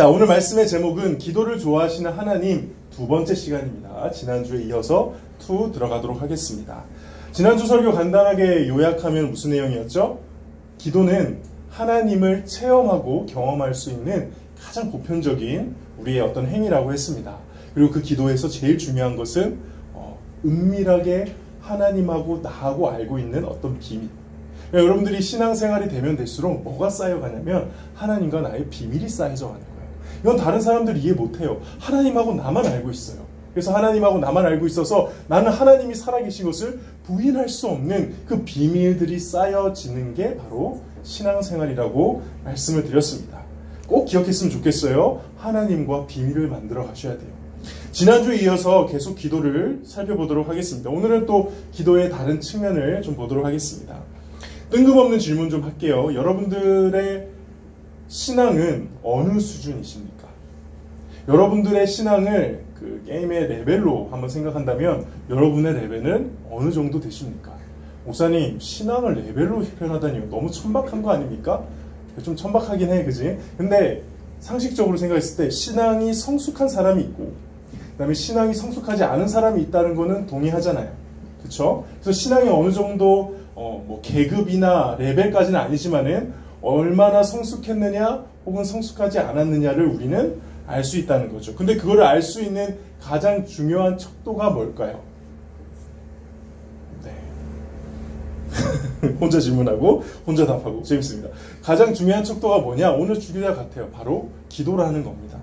자, 오늘 말씀의 제목은 기도를 좋아하시는 하나님 두 번째 시간입니다. 지난주에 이어서 2 들어가도록 하겠습니다. 지난주 설교 간단하게 요약하면 무슨 내용이었죠? 기도는 하나님을 체험하고 경험할 수 있는 가장 보편적인 우리의 어떤 행위라고 했습니다. 그리고 그 기도에서 제일 중요한 것은 은밀하게 하나님하고 나하고 알고 있는 어떤 비밀. 여러분들이 신앙생활이 되면 될수록 뭐가 쌓여가냐면 하나님과 나의 비밀이 쌓여져 가는 거예요. 이건 다른 사람들이 이해 못해요. 하나님하고 나만 알고 있어요. 그래서 하나님하고 나만 알고 있어서 나는 하나님이 살아계신 것을 부인할 수 없는 그 비밀들이 쌓여지는 게 바로 신앙생활이라고 말씀을 드렸습니다. 꼭 기억했으면 좋겠어요. 하나님과 비밀을 만들어 가셔야 돼요. 지난주에 이어서 계속 기도를 살펴보도록 하겠습니다. 오늘은 또 기도의 다른 측면을 좀 보도록 하겠습니다. 뜬금없는 질문 좀 할게요. 여러분들의 신앙은 어느 수준이십니까? 여러분들의 신앙을 그 게임의 레벨로 한번 생각한다면 여러분의 레벨은 어느 정도 되십니까? 목사님, 신앙을 레벨로 표현하다니요. 너무 천박한 거 아닙니까? 좀 천박하긴 해, 그지? 근데 상식적으로 생각했을 때 신앙이 성숙한 사람이 있고 그 다음에 신앙이 성숙하지 않은 사람이 있다는 거는 동의하잖아요. 그쵸? 그래서 신앙이 어느 정도 뭐 계급이나 레벨까지는 아니지만은 얼마나 성숙했느냐 혹은 성숙하지 않았느냐를 우리는 알 수 있다는 거죠. 근데 그거를 알 수 있는 가장 중요한 척도가 뭘까요? 네. 혼자 질문하고 혼자 답하고 재밌습니다. 가장 중요한 척도가 뭐냐? 오늘 주기자 같아요. 바로 기도라는 겁니다.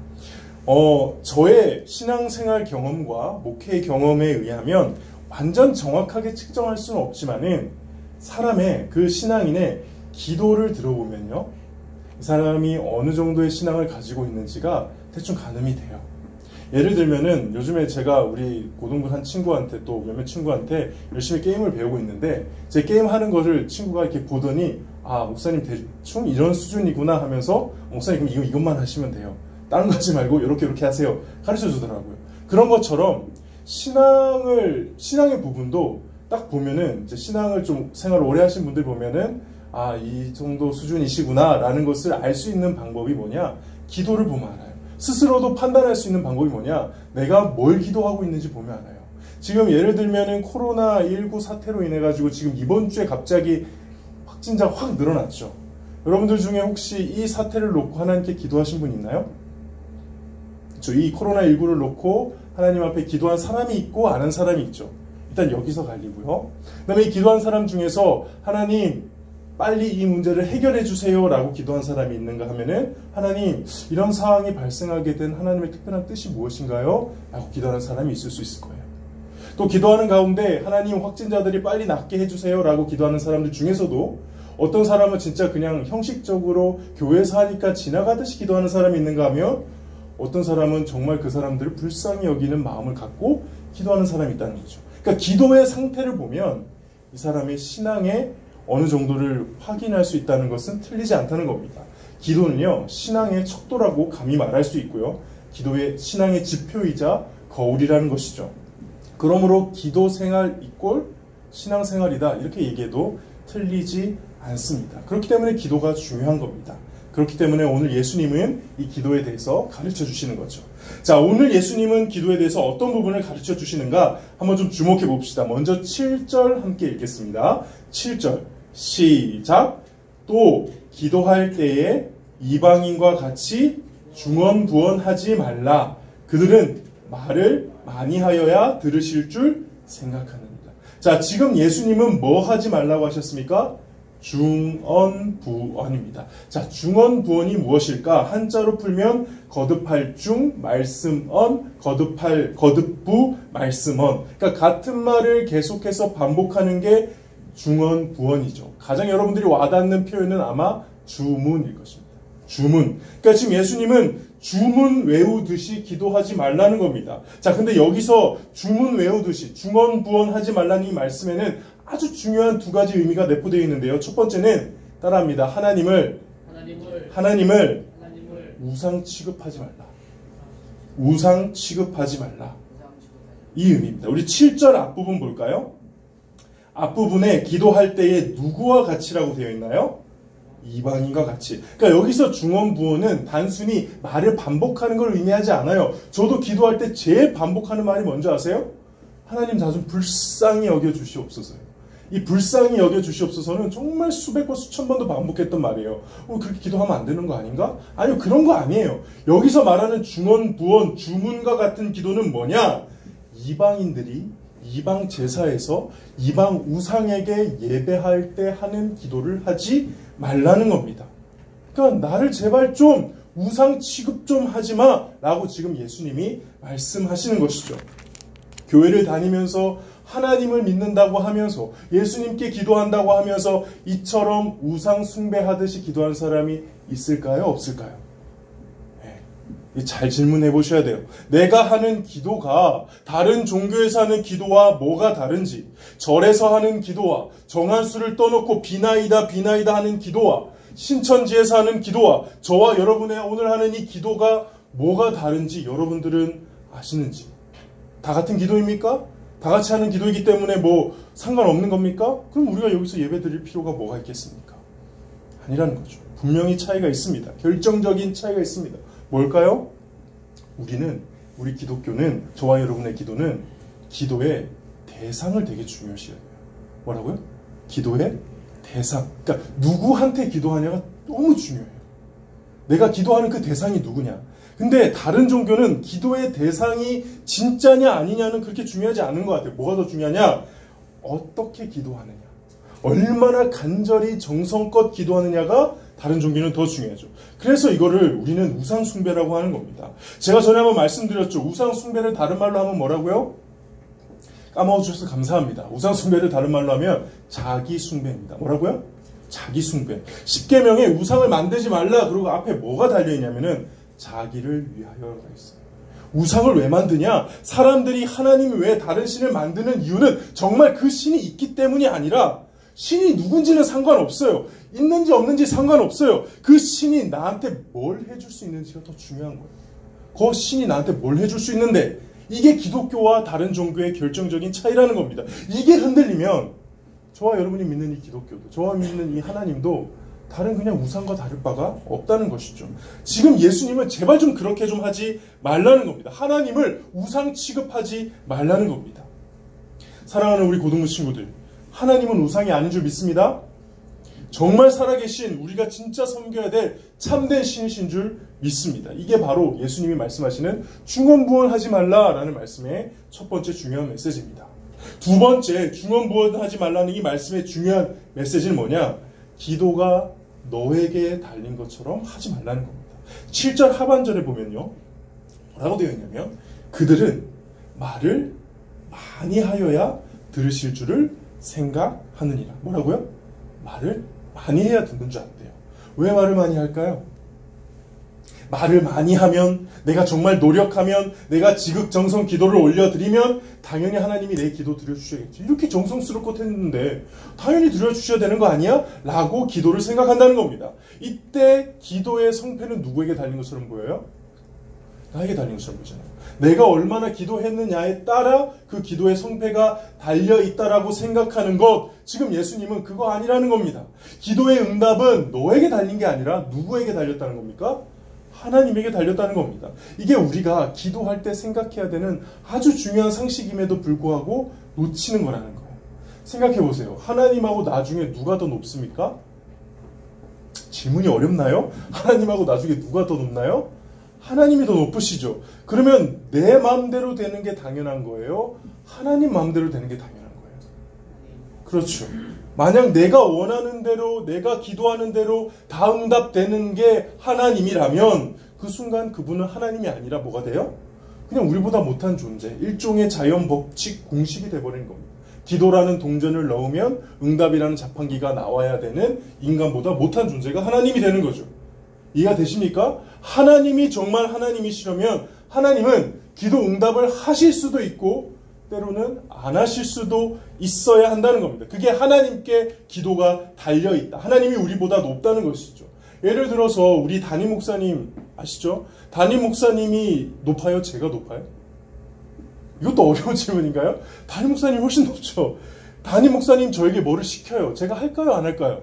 저의 신앙생활 경험과 목회 경험에 의하면 완전 정확하게 측정할 수는 없지만은 사람의 그 신앙인의 기도를 들어보면요, 이 사람이 어느 정도의 신앙을 가지고 있는지가 대충 가늠이 돼요. 예를 들면은 요즘에 제가 우리 고등부 한 친구한테 또 몇몇 친구한테 열심히 게임을 배우고 있는데 제 게임 하는 거를 친구가 이렇게 보더니 아, 목사님 대충 이런 수준이구나 하면서 목사님 그럼 이것만 하시면 돼요. 다른 거 하지 말고 이렇게 하세요. 가르쳐 주더라고요. 그런 것처럼 신앙의 부분도 딱 보면은 이제 신앙을 좀 생활을 오래 하신 분들 보면은 아, 이 정도 수준이시구나 라는 것을 알 수 있는 방법이 뭐냐? 기도를 보면 알아요. 스스로도 판단할 수 있는 방법이 뭐냐? 내가 뭘 기도하고 있는지 보면 알아요. 지금 예를 들면은 코로나19 사태로 인해 가지고 지금 이번 주에 갑자기 확진자가 확 늘어났죠. 여러분들 중에 혹시 이 사태를 놓고 하나님께 기도하신 분 있나요? 이 코로나19를 놓고 하나님 앞에 기도한 사람이 있고 안 한 사람이 있죠. 일단 여기서 갈리고요. 그 다음에 이 기도한 사람 중에서 하나님 빨리 이 문제를 해결해 주세요 라고 기도한 사람이 있는가 하면은 하나님 이런 상황이 발생하게 된 하나님의 특별한 뜻이 무엇인가요? 라고 기도하는 사람이 있을 수 있을 거예요. 또 기도하는 가운데 하나님 확진자들이 빨리 낫게 해주세요 라고 기도하는 사람들 중에서도 어떤 사람은 진짜 그냥 형식적으로 교회에서 하니까 지나가듯이 기도하는 사람이 있는가 하면 어떤 사람은 정말 그 사람들을 불쌍히 여기는 마음을 갖고 기도하는 사람이 있다는 거죠. 그러니까 기도의 상태를 보면 이 사람의 신앙의 어느 정도를 확인할 수 있다는 것은 틀리지 않다는 겁니다. 기도는요, 신앙의 척도라고 감히 말할 수 있고요. 기도의 신앙의 지표이자 거울이라는 것이죠. 그러므로 기도 생활 이꼴 신앙 생활이다 이렇게 얘기해도 틀리지 않습니다. 그렇기 때문에 기도가 중요한 겁니다. 그렇기 때문에 오늘 예수님은 이 기도에 대해서 가르쳐 주시는 거죠. 자, 오늘 예수님은 기도에 대해서 어떤 부분을 가르쳐 주시는가 한번 좀 주목해 봅시다. 먼저 7절 함께 읽겠습니다. 7절 시작. 또 기도할 때에 이방인과 같이 중언부언하지 말라. 그들은 말을 많이 하여야 들으실 줄 생각하느니라. 자, 지금 예수님은 뭐 하지 말라고 하셨습니까? 중언부언입니다. 자, 중언부언이 무엇일까? 한자로 풀면 거듭할 중, 말씀언, 거듭부, 말씀언. 그러니까 같은 말을 계속해서 반복하는 게 중언부언이죠. 가장 여러분들이 와닿는 표현은 아마 주문일 것입니다. 주문. 그러니까 지금 예수님은 주문 외우듯이 기도하지 말라는 겁니다. 자, 근데 여기서 주문 외우듯이 중언부언하지 말라는 이 말씀에는 아주 중요한 두 가지 의미가 내포되어 있는데요. 첫 번째는 따라합니다. 하나님을 우상 취급하지 말라. 우상 취급하지 말라. 이 의미입니다. 우리 7절 앞부분 볼까요? 앞부분에 기도할 때에 누구와 같이라고 되어 있나요? 이방인과 같이. 그러니까 여기서 중언부언은 단순히 말을 반복하는 걸 의미하지 않아요. 저도 기도할 때 제일 반복하는 말이 뭔지 아세요? 하나님 나 좀 불쌍히 여겨주시옵소서요. 이 불쌍히 여겨주시옵소서는 정말 수백 번 수천 번도 반복했던 말이에요. 그렇게 기도하면 안 되는 거 아닌가? 아니요, 그런 거 아니에요. 여기서 말하는 중언부언, 주문과 같은 기도는 뭐냐? 이방인들이 이방 제사에서 이방 우상에게 예배할 때 하는 기도를 하지 말라는 겁니다. 그러니까 나를 제발 좀 우상 취급 좀 하지 마 라고 지금 예수님이 말씀하시는 것이죠. 교회를 다니면서 하나님을 믿는다고 하면서 예수님께 기도한다고 하면서 이처럼 우상 숭배하듯이 기도하는 사람이 있을까요? 없을까요? 네. 잘 질문해 보셔야 돼요. 내가 하는 기도가 다른 종교에서 하는 기도와 뭐가 다른지, 절에서 하는 기도와 정한수를 떠놓고 비나이다 하는 기도와 신천지에서 하는 기도와 저와 여러분의 오늘 하는 이 기도가 뭐가 다른지 여러분들은 아시는지? 다 같은 기도입니까? 다 같이 하는 기도이기 때문에 뭐 상관없는 겁니까? 그럼 우리가 여기서 예배 드릴 필요가 뭐가 있겠습니까? 아니라는 거죠. 분명히 차이가 있습니다. 결정적인 차이가 있습니다. 뭘까요? 우리 기독교는, 저와 여러분의 기도는 기도의 대상을 되게 중요시해요. 뭐라고요? 기도의 대상. 그러니까 누구한테 기도하냐가 너무 중요해요. 내가 기도하는 그 대상이 누구냐. 근데 다른 종교는 기도의 대상이 진짜냐 아니냐는 그렇게 중요하지 않은 것 같아요. 뭐가 더 중요하냐? 어떻게 기도하느냐. 얼마나 간절히 정성껏 기도하느냐가 다른 종교는 더 중요하죠. 그래서 이거를 우리는 우상 숭배라고 하는 겁니다. 제가 전에 한번 말씀드렸죠. 우상 숭배를 다른 말로 하면 뭐라고요? 까먹어주셔서 감사합니다. 우상 숭배를 다른 말로 하면 자기 숭배입니다. 뭐라고요? 자기 숭배. 십계명에 우상을 만들지 말라. 그리고 앞에 뭐가 달려있냐면은 자기를 위하여가 있어요. 우상을 왜 만드냐? 사람들이 하나님이 왜 다른 신을 만드는 이유는 정말 그 신이 있기 때문이 아니라 신이 누군지는 상관없어요. 있는지 없는지 상관없어요. 그 신이 나한테 뭘 해줄 수 있는지가 더 중요한 거예요. 그 신이 나한테 뭘 해줄 수 있는데, 이게 기독교와 다른 종교의 결정적인 차이라는 겁니다. 이게 흔들리면 저와 여러분이 믿는 이 기독교도, 저와 믿는 이 하나님도 다른 그냥 우상과 다를 바가 없다는 것이죠. 지금 예수님은 제발 좀 그렇게 좀 하지 말라는 겁니다. 하나님을 우상 취급하지 말라는 겁니다. 사랑하는 우리 고등부 친구들, 하나님은 우상이 아닌 줄 믿습니다. 정말 살아계신, 우리가 진짜 섬겨야 될 참된 신이신 줄 믿습니다. 이게 바로 예수님이 말씀하시는 중언부언하지 말라라는 말씀의 첫 번째 중요한 메시지입니다. 두 번째, 중언부언하지 말라는 이 말씀의 중요한 메시지는 뭐냐? 기도가 너에게 달린 것처럼 하지 말라는 겁니다. 7절 하반절에 보면요, 뭐라고 되어 있냐면 그들은 말을 많이 하여야 들으실 줄을 생각하느니라. 뭐라고요? 말을 많이 해야 듣는 줄 안돼요. 왜 말을 많이 할까요? 말을 많이 하면, 내가 정말 노력하면, 내가 지극정성 기도를 올려드리면 당연히 하나님이 내 기도 드려주셔야겠지. 이렇게 정성스럽고 했는데 당연히 드려주셔야 되는 거 아니야? 라고 기도를 생각한다는 겁니다. 이때 기도의 성패는 누구에게 달린 것처럼 보여요? 나에게 달린 것처럼 보이잖아요. 내가 얼마나 기도했느냐에 따라 그 기도의 성패가 달려있다라고 생각하는 것, 지금 예수님은 그거 아니라는 겁니다. 기도의 응답은 너에게 달린 게 아니라 누구에게 달렸다는 겁니까? 하나님에게 달렸다는 겁니다. 이게 우리가 기도할 때 생각해야 되는 아주 중요한 상식임에도 불구하고 놓치는 거라는 거예요. 생각해 보세요. 하나님하고 나중에 누가 더 높습니까? 질문이 어렵나요? 하나님하고 나중에 누가 더 높나요? 하나님이 더 높으시죠. 그러면 내 마음대로 되는 게 당연한 거예요? 하나님 마음대로 되는 게 당연한 거예요? 그렇죠. 만약 내가 원하는 대로, 내가 기도하는 대로 다 응답되는 게 하나님이라면 그 순간 그분은 하나님이 아니라 뭐가 돼요? 그냥 우리보다 못한 존재, 일종의 자연 법칙 공식이 돼버리는 겁니다. 기도라는 동전을 넣으면 응답이라는 자판기가 나와야 되는 인간보다 못한 존재가 하나님이 되는 거죠. 이해가 되십니까? 하나님이 정말 하나님이시려면 하나님은 기도 응답을 하실 수도 있고 때로는 안 하실 수도 있어야 한다는 겁니다. 그게 하나님께 기도가 달려있다. 하나님이 우리보다 높다는 것이죠. 예를 들어서 우리 담임 목사님 아시죠? 담임 목사님이 높아요? 제가 높아요? 이것도 어려운 질문인가요? 담임 목사님이 훨씬 높죠. 담임 목사님 저에게 뭐를 시켜요? 제가 할까요? 안 할까요?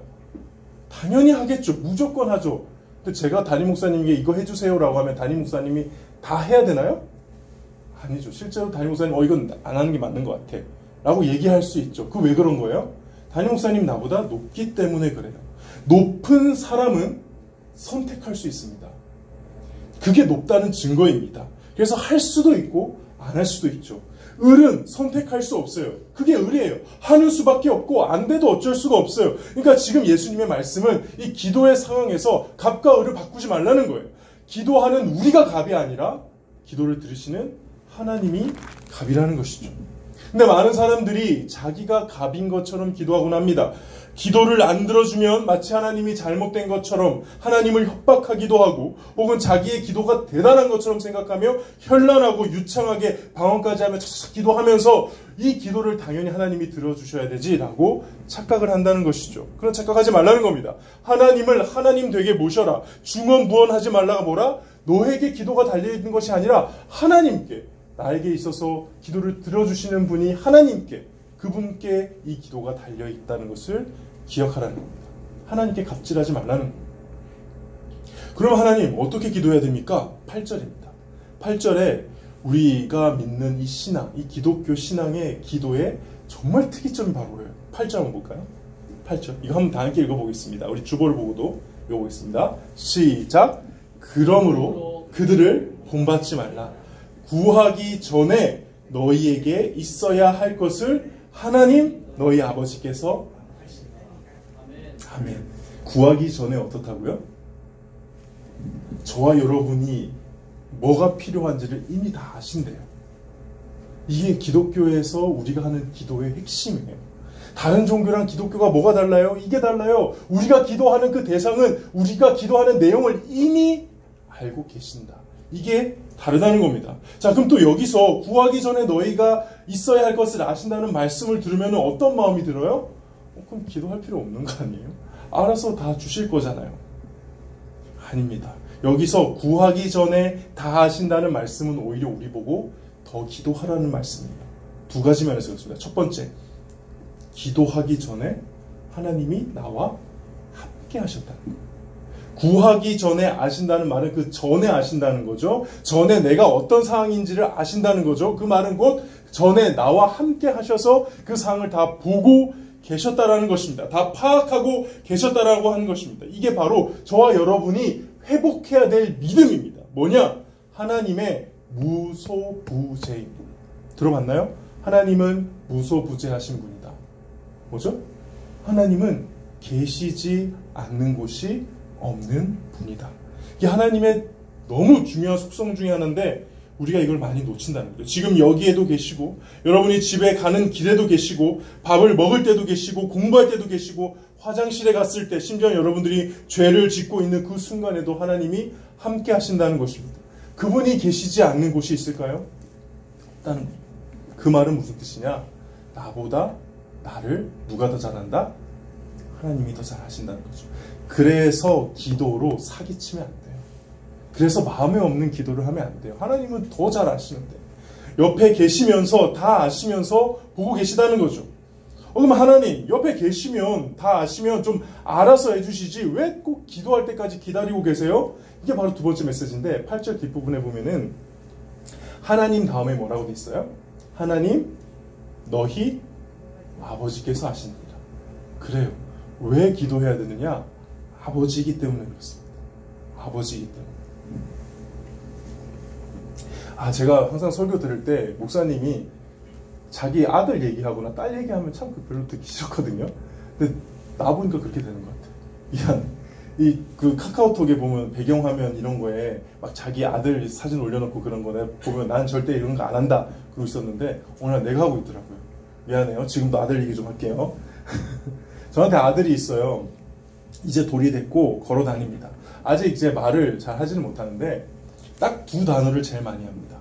당연히 하겠죠. 무조건 하죠. 근데 제가 담임 목사님에게 이거 해주세요라고 하면 담임 목사님이 다 해야 되나요? 아니죠. 실제로 담임 목사님 이건 안 하는 게 맞는 것 같아 라고 얘기할 수 있죠. 그 왜 그런 거예요? 담임 목사님 나보다 높기 때문에 그래요. 높은 사람은 선택할 수 있습니다. 그게 높다는 증거입니다. 그래서 할 수도 있고 안 할 수도 있죠. 을은 선택할 수 없어요. 그게 을이에요. 하는 수밖에 없고 안 돼도 어쩔 수가 없어요. 그러니까 지금 예수님의 말씀은 이 기도의 상황에서 갑과 을을 바꾸지 말라는 거예요. 기도하는 우리가 갑이 아니라 기도를 들으시는 하나님이 갑이라는 것이죠. 근데 많은 사람들이 자기가 갑인 것처럼 기도하곤 합니다. 기도를 안 들어주면 마치 하나님이 잘못된 것처럼 하나님을 협박하기도 하고, 혹은 자기의 기도가 대단한 것처럼 생각하며 현란하고 유창하게 방언까지 하며 차차차 기도하면서 이 기도를 당연히 하나님이 들어주셔야 되지라고 착각을 한다는 것이죠. 그런 착각하지 말라는 겁니다. 하나님을 하나님 되게 모셔라. 중언부언하지 말라가 뭐라? 너에게 기도가 달려있는 것이 아니라 하나님께, 나에게 있어서 기도를 들어주시는 분이 하나님께, 그분께 이 기도가 달려있다는 것을 기억하라는 겁니다. 하나님께 갑질하지 말라는 겁니다. 그럼 하나님 어떻게 기도해야 됩니까? 8절입니다. 8절에 우리가 믿는 이 신앙, 이 기독교 신앙의 기도의 정말 특이점이 바로 뭐예요? 8절 한번 볼까요? 8절. 이거 한번 다 함께 읽어보겠습니다. 우리 주보를 보고도 읽어보겠습니다. 시작. 그러므로 그들을 본받지 말라. 구하기 전에 너희에게 있어야 할 것을 하나님 너희 아버지께서 아멘. 구하기 전에 어떻다고요? 저와 여러분이 뭐가 필요한지를 이미 다 아신대요. 이게 기독교에서 우리가 하는 기도의 핵심이에요. 다른 종교랑 기독교가 뭐가 달라요? 이게 달라요. 우리가 기도하는 그 대상은 우리가 기도하는 내용을 이미 알고 계신다. 이게 다르다는 겁니다. 자, 그럼 또 여기서 구하기 전에 너희가 있어야 할 것을 아신다는 말씀을 들으면 어떤 마음이 들어요? 그럼 기도할 필요 없는 거 아니에요? 알아서 다 주실 거잖아요. 아닙니다. 여기서 구하기 전에 다 아신다는 말씀은 오히려 우리 보고 더 기도하라는 말씀입니다. 두 가지 면에서 그렇습니다. 첫 번째, 기도하기 전에 하나님이 나와 함께 하셨다는 거예요. 구하기 전에 아신다는 말은 그 전에 아신다는 거죠. 전에 내가 어떤 상황인지를 아신다는 거죠. 그 말은 곧 전에 나와 함께 하셔서 그 상황을 다 보고 계셨다라는 것입니다. 다 파악하고 계셨다라고 하는 것입니다. 이게 바로 저와 여러분이 회복해야 될 믿음입니다. 뭐냐? 하나님의 무소부재입니다. 들어봤나요? 하나님은 무소부재하신 분이다. 뭐죠? 하나님은 계시지 않는 곳이 없는 분이다. 이게 하나님의 너무 중요한 속성 중에 하나인데 우리가 이걸 많이 놓친다는 거죠. 지금 여기에도 계시고, 여러분이 집에 가는 길에도 계시고, 밥을 먹을 때도 계시고, 공부할 때도 계시고, 화장실에 갔을 때, 심지어 여러분들이 죄를 짓고 있는 그 순간에도 하나님이 함께 하신다는 것입니다. 그분이 계시지 않는 곳이 있을까요? 없다는 겁니다. 그 말은 무슨 뜻이냐? 나보다 나를 누가 더 잘한다? 하나님이 더 잘하신다는 거죠. 그래서 기도로 사기치면 안 돼요. 그래서 마음에 없는 기도를 하면 안 돼요. 하나님은 더 잘 아시는데. 옆에 계시면서 다 아시면서 보고 계시다는 거죠. 그럼 하나님 옆에 계시면 다 아시면 좀 알아서 해주시지 왜 꼭 기도할 때까지 기다리고 계세요? 이게 바로 두 번째 메시지인데 8절 뒷부분에 보면은 하나님 다음에 뭐라고 돼 있어요? 하나님 너희 아버지께서 아십니다. 그래요. 왜 기도해야 되느냐? 아버지이기 때문에 그렇습니다. 아버지이기 때문에. 제가 항상 설교 들을 때 목사님이 자기 아들 얘기하거나 딸 얘기하면 참 별로 듣기 싫었거든요. 근데 나 보니까 그렇게 되는 것 같아요. 그 카카오톡에 보면 배경화면 이런 거에 막 자기 아들 사진 올려놓고 그런 거에 보면 난 절대 이런 거 안 한다 그러고 있었는데 오늘 내가 하고 있더라고요. 미안해요. 지금도 아들 얘기 좀 할게요. 저한테 아들이 있어요. 이제 돌이 됐고 걸어 다닙니다. 아직 이제 말을 잘 하지는 못하는데 딱 두 단어를 제일 많이 합니다.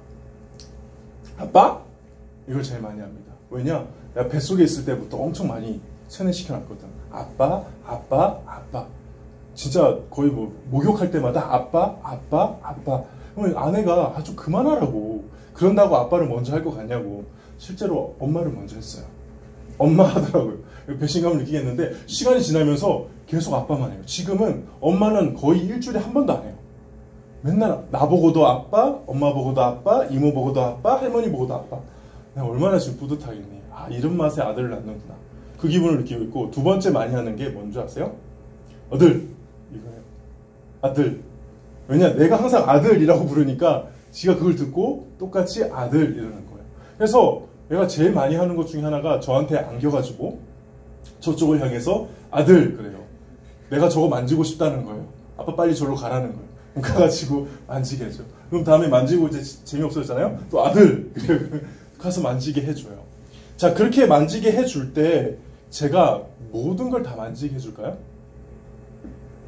아빠? 이걸 제일 많이 합니다. 왜냐? 내가 뱃속에 있을 때부터 엄청 많이 세뇌시켜놨거든. 아빠, 아빠, 아빠. 진짜 거의 뭐 목욕할 때마다 아빠, 아빠, 아빠. 그러면 아내가 좀 그만하라고. 그런다고 아빠를 먼저 할 것 같냐고. 실제로 엄마를 먼저 했어요. 엄마 하더라고요. 배신감을 느끼겠는데 시간이 지나면서 계속 아빠만 해요. 지금은 엄마는 거의 일주일에 한 번도 안 해요. 맨날 나보고도 아빠, 엄마 보고도 아빠, 이모 보고도 아빠, 할머니 보고도 아빠. 내가 얼마나 지금 뿌듯하겠니. 아, 이런 맛에 아들을 낳는구나. 그 기분을 느끼고 있고, 두 번째 많이 하는 게 뭔지 아세요? 아들 이거예요. 아들. 왜냐, 내가 항상 아들이라고 부르니까 지가 그걸 듣고 똑같이 아들 이러는 거예요. 그래서 내가 제일 많이 하는 것 중에 하나가 저한테 안겨가지고 저쪽을 향해서 아들 그래요. 내가 저거 만지고 싶다는 거예요. 아빠 빨리 저로 가라는 거예요. 가가지고 만지게 해줘. 그럼 다음에 만지고 이제 재미없어졌잖아요. 또 아들 가서 만지게 해줘요. 자, 그렇게 만지게 해줄 때 제가 모든 걸 다 만지게 해줄까요?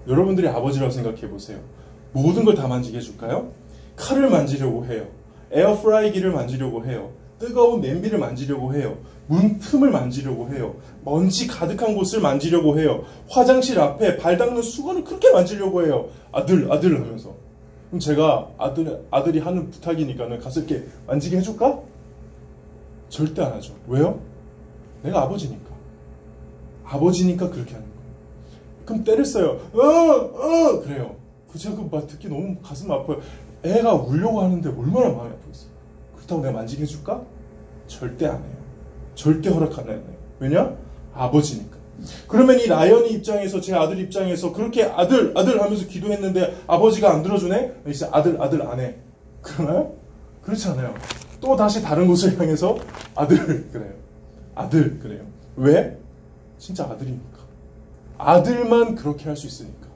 여러분들이 아버지라고 생각해 보세요. 모든 걸 다 만지게 해줄까요? 칼을 만지려고 해요. 에어프라이기를 만지려고 해요. 뜨거운 냄비를 만지려고 해요. 문 틈을 만지려고 해요. 먼지 가득한 곳을 만지려고 해요. 화장실 앞에 발 닦는 수건을 그렇게 만지려고 해요. 아들 하면서. 그럼 제가 아들이 하는 부탁이니까는 가서 이렇게 만지게 해줄까? 절대 안 하죠. 왜요? 내가 아버지니까. 아버지니까 그렇게 하는 거예요. 그럼 때를 써요. 그래요. 제가 그 말 듣기 너무 가슴 아파요. 애가 울려고 하는데 얼마나 마음이 아프겠어요. 그렇다고 내가 만지게 해줄까? 절대 안 해요. 절대 허락 안 해요. 왜냐? 아버지니까. 그러면 이 라연이 입장에서, 제 아들 입장에서 그렇게 아들 하면서 기도했는데 아버지가 안 들어주네? 이제 아들 안 해. 그러나요? 그렇지 않아요. 또 다시 다른 곳을 향해서 아들 그래요. 아들 그래요. 왜? 진짜 아들이니까. 아들만 그렇게 할 수 있으니까.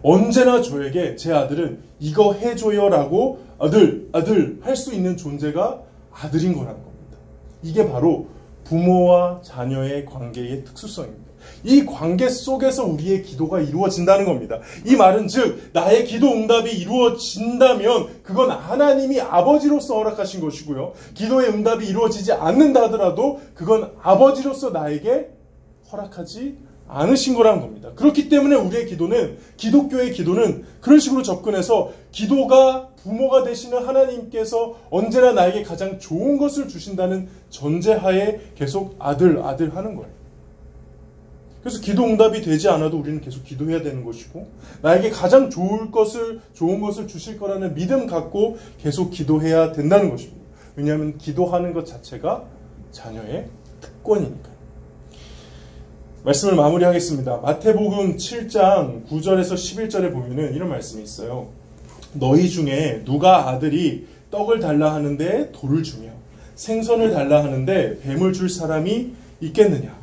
언제나 저에게 제 아들은 이거 해줘요 라고 아들 할 수 있는 존재가 아들인 거라는 겁니다. 이게 바로 부모와 자녀의 관계의 특수성입니다. 이 관계 속에서 우리의 기도가 이루어진다는 겁니다. 이 말은 즉 나의 기도 응답이 이루어진다면 그건 하나님이 아버지로서 허락하신 것이고요. 기도의 응답이 이루어지지 않는다 하더라도 그건 아버지로서 나에게 허락하지 않으신 거라는 겁니다. 그렇기 때문에 우리의 기도는, 기독교의 기도는 그런 식으로 접근해서 기도가 부모가 되시는 하나님께서 언제나 나에게 가장 좋은 것을 주신다는 전제하에 계속 아들 하는 거예요. 그래서 기도 응답이 되지 않아도 우리는 계속 기도해야 되는 것이고, 나에게 가장 좋은 것을 주실 거라는 믿음 갖고 계속 기도해야 된다는 것입니다. 왜냐하면 기도하는 것 자체가 자녀의 특권이니까요. 말씀을 마무리하겠습니다. 마태복음 7장 9절에서 11절에 보면은 이런 말씀이 있어요. 너희 중에 누가 아들이 떡을 달라 하는데 돌을 주며 생선을 달라 하는데 뱀을 줄 사람이 있겠느냐?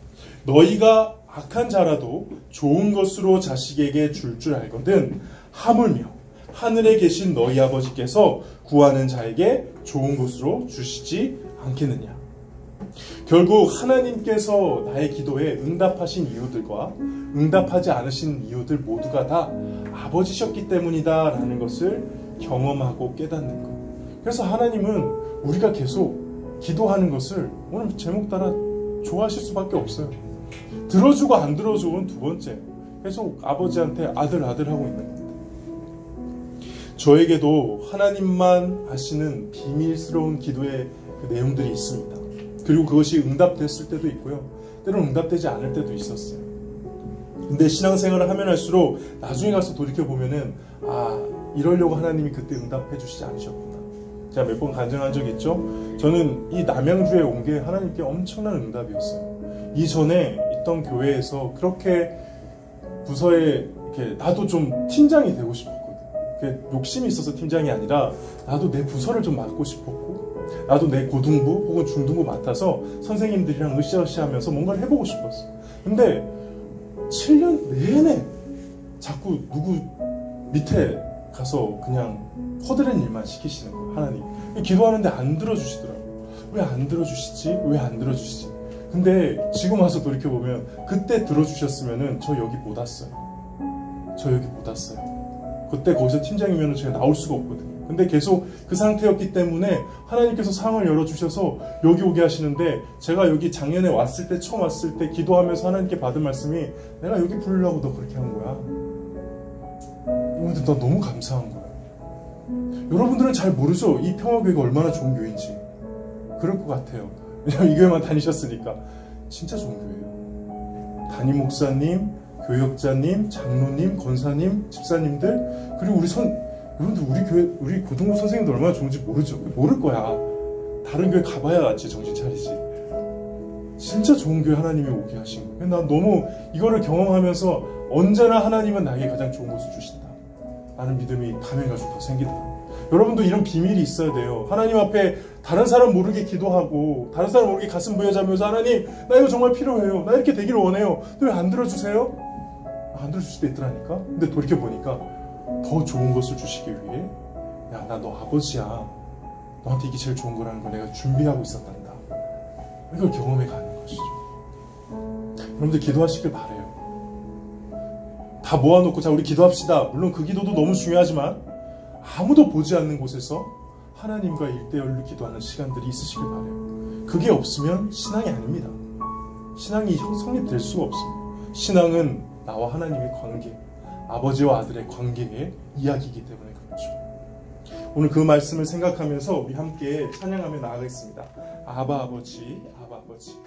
너희가 악한 자라도 좋은 것으로 자식에게 줄 알거든 하물며 하늘에 계신 너희 아버지께서 구하는 자에게 좋은 것으로 주시지 않겠느냐? 결국 하나님께서 나의 기도에 응답하신 이유들과 응답하지 않으신 이유들 모두가 다 아버지셨기 때문이다 라는 것을 경험하고 깨닫는 것. 그래서 하나님은 우리가 계속 기도하는 것을 오늘 제목 따라 좋아하실 수밖에 없어요. 들어주고 안 들어주고는 두 번째. 계속 아버지한테 아들 하고 있는 겁니다. 저에게도 하나님만 아시는 비밀스러운 기도의 그 내용들이 있습니다. 그리고 그것이 응답됐을 때도 있고요. 때로는 응답되지 않을 때도 있었어요. 근데 신앙생활을 하면 할수록 나중에 가서 돌이켜보면은 이러려고 하나님이 그때 응답해 주시지 않으셨구나. 제가 몇 번 간증한 적이 있죠. 저는 이 남양주에 온 게 하나님께 엄청난 응답이었어요. 이전에 있던 교회에서 그렇게 부서에 이렇게 나도 좀 팀장이 되고 싶었거든. 욕심이 있어서 팀장이 아니라 나도 내 부서를 좀 맡고 싶었고 나도 내 고등부 혹은 중등부 맡아서 선생님들이랑 으쌰으쌰 하면서 뭔가를 해보고 싶었어. 근데 7년 내내 자꾸 누구 밑에 가서 그냥 허드렛 일만 시키시는 거예요. 하나님. 기도하는데 안 들어주시더라고요. 왜 안 들어주시지? 근데 지금 와서 돌이켜보면 그때 들어주셨으면 저 여기 못 왔어요. 그때 거기서 팀장이면 제가 나올 수가 없거든요. 근데 계속 그 상태였기 때문에 하나님께서 상을 열어주셔서 여기 오게 하시는데, 제가 여기 작년에 처음 왔을 때 기도하면서 하나님께 받은 말씀이 내가 여기 부르려고 너 그렇게 한 거야. 나 너무 감사한 거예요. 여러분들은 잘 모르죠? 이 평화교회가 얼마나 좋은 교회인지. 그럴 것 같아요. 왜냐면 이 교회만 다니셨으니까. 진짜 좋은 교회예요. 담임 목사님, 교역자님, 장로님, 권사님, 집사님들, 그리고 여러분들 우리 교회, 우리 고등부 선생님들 얼마나 좋은지 모를 거야. 다른 교회 가봐야 같이 정신 차리지. 진짜 좋은 교회 하나님이 오게 하신 거예요. 난 너무 이거를 경험하면서 언제나 하나님은 나에게 가장 좋은 것을 주신다 라는 믿음이 밤에 가지고 더 생기더라고요. 여러분도 이런 비밀이 있어야 돼요. 하나님 앞에 다른 사람 모르게 기도하고 다른 사람 모르게 가슴 부여잡으면서 하나님 나 이거 정말 필요해요. 나 이렇게 되기를 원해요. 근데 왜 안 들어주세요? 안 들어주실 때 있더라니까. 근데 돌이켜보니까 더 좋은 것을 주시기 위해 야, 나 너 아버지야. 너한테 이게 제일 좋은 거라는 걸 내가 준비하고 있었단다. 이걸 경험해 가는 것이죠. 여러분들 기도하시길 바래요. 다 모아놓고 자 우리 기도합시다. 물론 그 기도도 너무 중요하지만 아무도 보지 않는 곳에서 하나님과 1대1로 기도하는 시간들이 있으시길 바래요. 그게 없으면 신앙이 아닙니다. 신앙이 성립될 수가 없습니다. 신앙은 나와 하나님의 관계, 아버지와 아들의 관계의 이야기이기 때문에 그렇죠. 오늘 그 말씀을 생각하면서 우리 함께 찬양하며 나아가겠습니다. 아바 아버지, 아바 아버지.